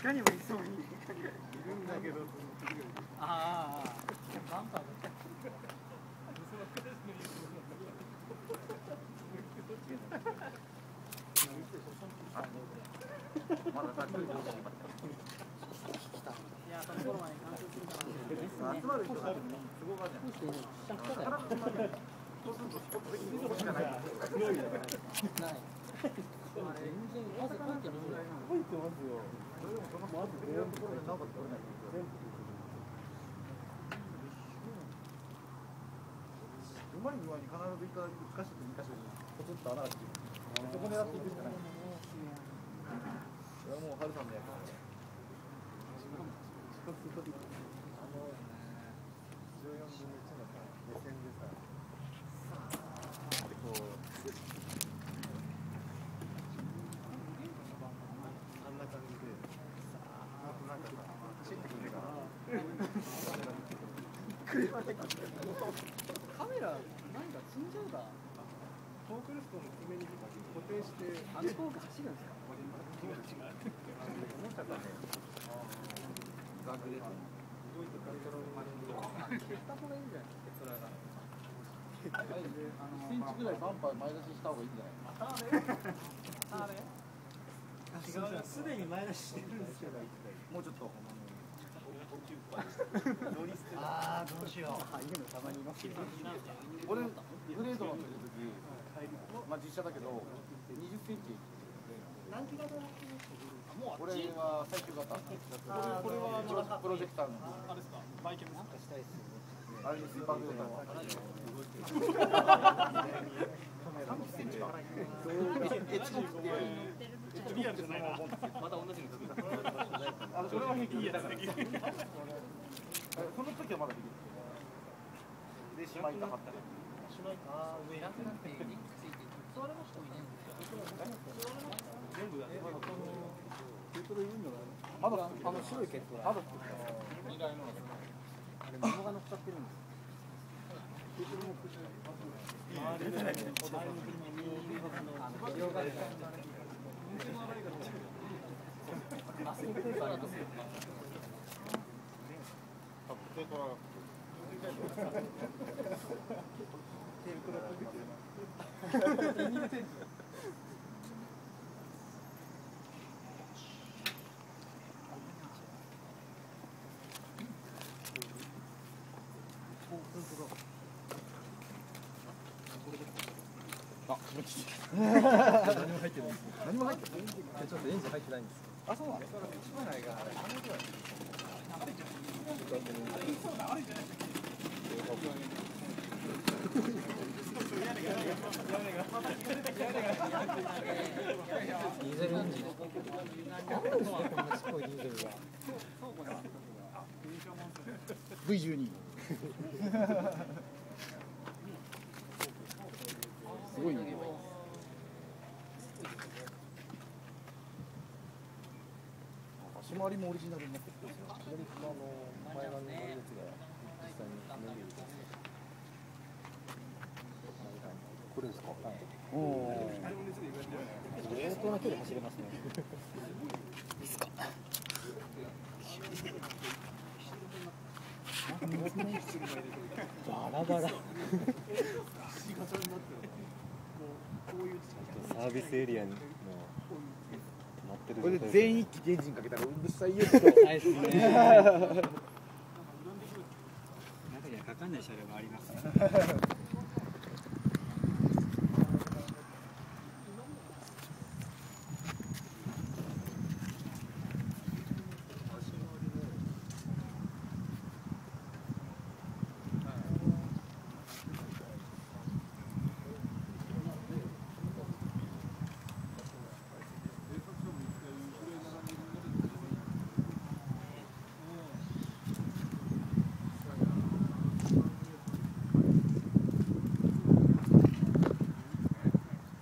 かにもいそうにいるんだけど。ああ、バンパーだ。まださっきいや、その頃まで完成するかな。集まる人が都合があるじゃん。そうするとスポット的にここしかない。ない。全然汗かいてるぐらいなの。入ってますよ。それでもそのスポット的なところでなおかつ取れない。うまい具合に必ず1箇所と2箇所にポツッと穴ができる。そこ狙っていくしかない。それはもう春さんのやつ。14分の1の目線でさ、こうあんな感じでなんかさ、走ってくるからカメラ、何か積んじゃうか。フォークレストの爪に固定して、あのフォーク走るんですか。思っちゃったね。ガクで。消した方がいいんじゃないですか。1センチぐらいバンパー前出しした方がいいんじゃない？違う、すでに前出ししてるんですけど、もうちょっと。ああ、どうしよう。あ、いるのたまにいますよ。俺グレードの時、まあ実写だけど20センチ。何キロだろう。これは最終型。これはプロジェクターの。あれですか、バイケルですか。したいですよね。あれにスーパーグレードの。30センチか。リアルじゃないな。また同じの作った。あ、それは平気。いいやつできる。その時はまだできる。で、しまいたかったり。ああ、上なくなってリンクついて座れましたよね。全部やってまだまだ白いケットまだ作った。意外のあれ桃が乗っかってるんです。あ、気持ちいい。何も入ってない。何も入ってない。ちょっとエンジン入ってないんです。あ、そうなの。ディーゼルエンジン。なんでですか、こんなすごいディーゼルが。V12。すごいね。足回りもオリジナルになってるんですよ。左側の前側のやつが実際にメニューです。これですか。はい。おお。相当な距離走れますね。バラバラ。サービスエリアに。これで全一気エンジンかけたらうるさいよ。ないですね。中にはかかんない車両がありますね。